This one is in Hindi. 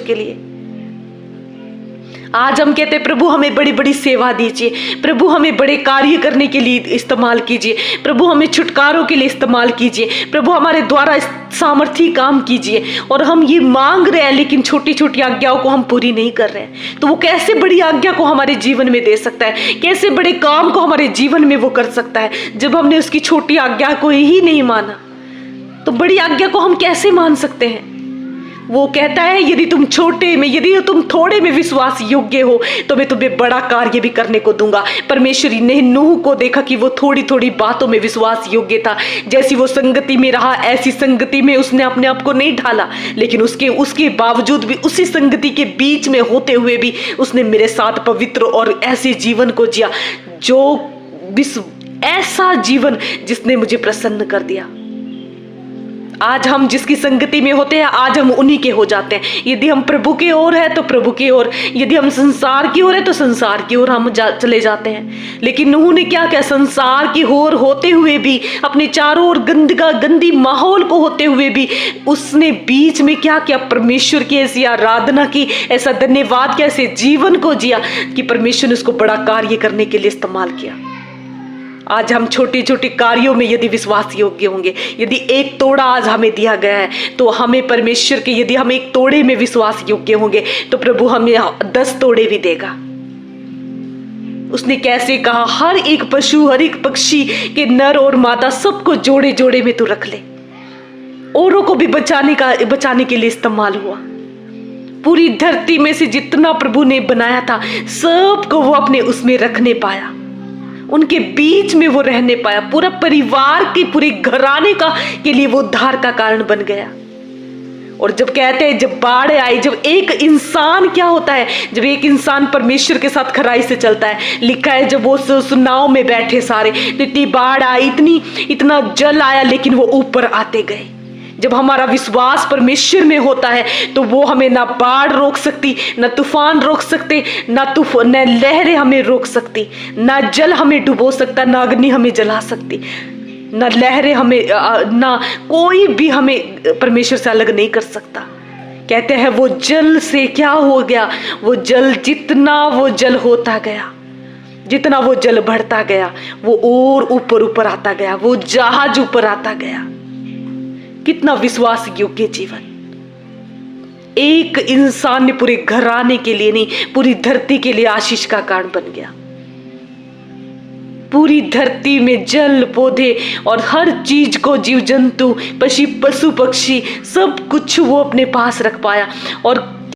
के लिए। आज हम कहते हैं प्रभु हमें बड़ी बड़ी सेवा दीजिए, प्रभु हमें बड़े कार्य करने के लिए इस्तेमाल कीजिए, प्रभु हमें छुटकारों के लिए इस्तेमाल कीजिए, प्रभु हमारे द्वारा सामर्थी काम कीजिए। और हम ये मांग रहे हैं लेकिन छोटी छोटी आज्ञाओं को हम पूरी नहीं कर रहे हैं, तो वो कैसे बड़ी आज्ञा को हमारे जीवन में दे सकता है, कैसे बड़े काम को हमारे जीवन में वो कर सकता है। जब हमने उसकी छोटी आज्ञा को ही नहीं माना तो बड़ी आज्ञा को हम कैसे मान सकते हैं। वो कहता है यदि तुम छोटे में, यदि तुम थोड़े में विश्वास योग्य हो तो मैं तुम्हें बड़ा कार्य भी करने को दूंगा। परमेश्वर ने नूह को देखा कि वो थोड़ी थोड़ी बातों में विश्वास योग्य था। जैसी वो संगति में रहा ऐसी संगति में उसने अपने आप को नहीं ढाला, लेकिन उसके बावजूद भी, उसी संगति के बीच में होते हुए भी उसने मेरे साथ पवित्र और ऐसे जीवन को जिया, जो ऐसा जीवन जिसने मुझे प्रसन्न कर दिया। आज हम जिसकी संगति में होते हैं आज हम उन्हीं के हो जाते हैं। यदि हम प्रभु की ओर है तो प्रभु की ओर, यदि हम संसार की ओर है तो संसार की ओर हम चले जाते हैं। लेकिन नूह ने क्या किया, संसार की ओर होते हुए भी, अपने चारों ओर गंदी माहौल को होते हुए भी उसने बीच में क्या किया, परमेश्वर की ऐसी आराधना की, ऐसा धन्यवाद किया, ऐसे जीवन को जिया कि परमेश्वर ने उसको बड़ा कार्य करने के लिए इस्तेमाल किया। आज हम छोटे छोटे कार्यों में यदि विश्वास योग्य होंगे, यदि एक तोड़ा आज हमें दिया गया है तो हमें परमेश्वर के, यदि हम एक तोड़े में विश्वास योग्य होंगे तो प्रभु हमें 10 तोड़े भी देगा। उसने कैसे कहा, हर एक पशु, हर एक पक्षी के नर और मादा सबको जोड़े जोड़े में तू रख ले। औरों को भी बचाने के लिए इस्तेमाल हुआ। पूरी धरती में से जितना प्रभु ने बनाया था सबको वो अपने उसमें रखने पाया, उनके बीच में वो रहने पाया। पूरा परिवार के, पूरे घराने के लिए वो उद्धार का कारण बन गया। और जब कहते हैं जब बाढ़ आई, जब एक इंसान क्या होता है, जब एक इंसान परमेश्वर के साथ खराई से चलता है, लिखा है जब वो नाव में बैठे सारे, तो इतनी बाढ़ आई, इतना जल आया, लेकिन वो ऊपर आते गए। जब हमारा विश्वास परमेश्वर में होता है तो वो हमें ना बाढ़ रोक सकती, ना तूफान रोक सकते, ना लहरें हमें रोक सकती, ना जल हमें डुबो सकता, ना अग्नि हमें जला सकती, ना लहरें हमें, ना कोई भी हमें परमेश्वर से अलग नहीं कर सकता। कहते हैं वो जल से क्या हो गया, वो जल, जितना वो जल होता गया, जितना वो जल बढ़ता गया, वो और ऊपर आता गया, वो जहाज ऊपर आता गया। कितना विश्वास योग्य जीवन। एक इंसान ने पूरे घराने के लिए नहीं, पूरी धरती के लिए आशीष का कारण बन गया। पूरी धरती में जल, पौधे और हर चीज को, जीव जंतु, पशु पक्षी, सब कुछ वो अपने पास रख पाया। और